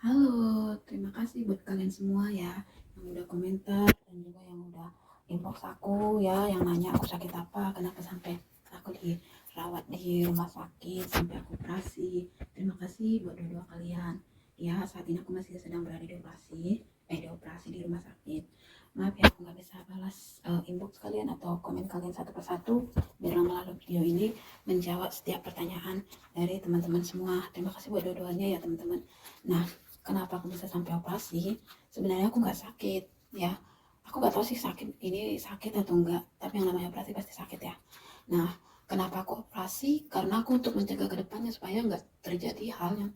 Halo, terima kasih buat kalian semua ya yang udah komentar dan juga yang udah inbox aku ya, yang nanya aku sakit apa, kenapa sampai aku dirawat di rumah sakit sampai aku operasi. Terima kasih buat doa kalian. Ya, saat ini aku masih sedang berada di operasi di rumah sakit. Maaf ya, aku nggak bisa balas inbox kalian atau komen kalian satu persatu biar melalui video ini menjawab setiap pertanyaan dari teman-teman semua. Terima kasih buat doanya ya teman-teman. Nah, kenapa aku bisa sampai operasi? Sebenarnya aku nggak sakit ya. Aku nggak tahu sih sakit atau enggak, tapi yang namanya operasi pasti sakit ya. Nah, kenapa aku operasi? Karena aku untuk mencegah kedepannya supaya nggak terjadi hal yang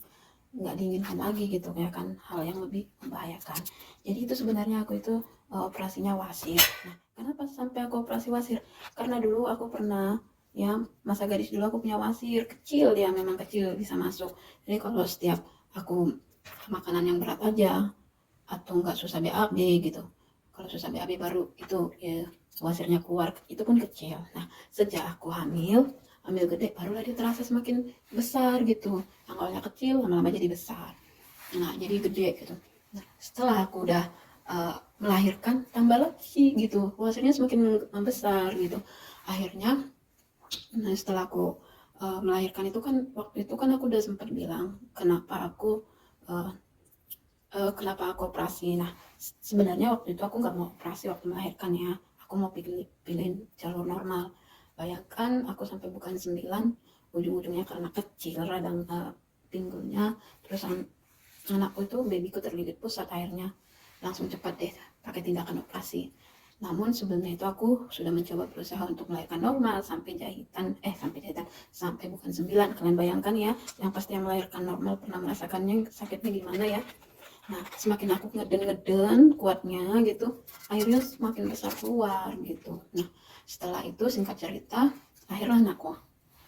nggak diinginkan lagi gitu ya kan, hal yang lebih membahayakan. Jadi itu sebenarnya aku itu operasinya wasir. Nah, kenapa sampai aku operasi wasir? Karena dulu aku pernah ya, masa gadis dulu aku punya wasir kecil, dia memang kecil bisa masuk. Jadi kalau setiap aku makanan yang berat aja atau enggak susah BAB gitu, kalau susah BAB baru itu ya wasirnya keluar, itu pun kecil. Nah, sejak aku hamil gede barulah dia terasa semakin besar gitu, yang awalnya kecil lama-lama jadi besar, nah jadi gede gitu. Nah, setelah aku udah melahirkan tambah lagi gitu, wasirnya semakin membesar gitu. Akhirnya, nah setelah aku melahirkan itu kan, waktu itu kan aku udah sempat bilang uh, kenapa aku operasi. Nah, sebenarnya waktu itu aku nggak mau operasi waktu melahirkan ya. Aku mau pilihin jalur normal. Bayangkan aku sampai bukan 9, ujung-ujungnya karena kecil radang pinggulnya, terus anakku itu babyku terlilit pusat, akhirnya langsung cepat deh pakai tindakan operasi. Namun sebelumnya itu aku sudah mencoba berusaha untuk melahirkan normal sampai bukan 9. Kalian bayangkan ya, yang pasti yang melahirkan normal pernah merasakannya sakitnya gimana ya. Nah, semakin aku ngeden-ngeden kuatnya gitu, akhirnya semakin besar keluar gitu. Nah, setelah itu singkat cerita, akhirnya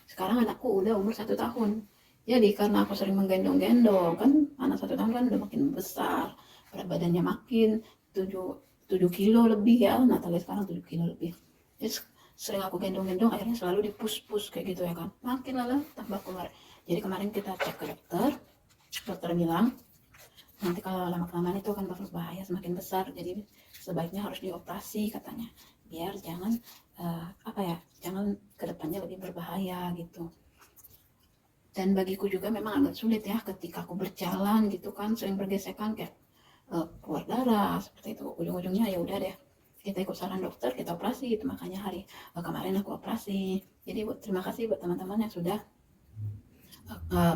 sekarang anakku udah umur 1 tahun. Jadi karena aku sering menggendong-gendong kan, anak 1 tahun kan udah makin besar, berat badannya makin 7 7 kilo lebih ya, Natalia sekarang 7 kilo lebih. Jadi sering aku gendong-gendong, akhirnya selalu dipus-pus kayak gitu ya kan, makin lala tambah keluar. Jadi kemarin kita cek ke dokter, dokter bilang nanti kalau lama kelamaan itu akan berbahaya, semakin besar, jadi sebaiknya harus dioperasi katanya, biar jangan jangan kedepannya lebih berbahaya gitu. Dan bagiku juga memang agak sulit ya ketika aku berjalan gitu kan, sering bergesekan kayak keluar darah seperti itu. Ujung-ujungnya ya udah deh, kita ikut saran dokter, kita operasi gitu. Makanya kemarin aku operasi. Jadi terima kasih buat teman-teman yang sudah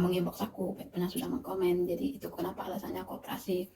menginbox aku, pernah sudah mengkomen. Jadi itu kenapa alasannya aku operasi.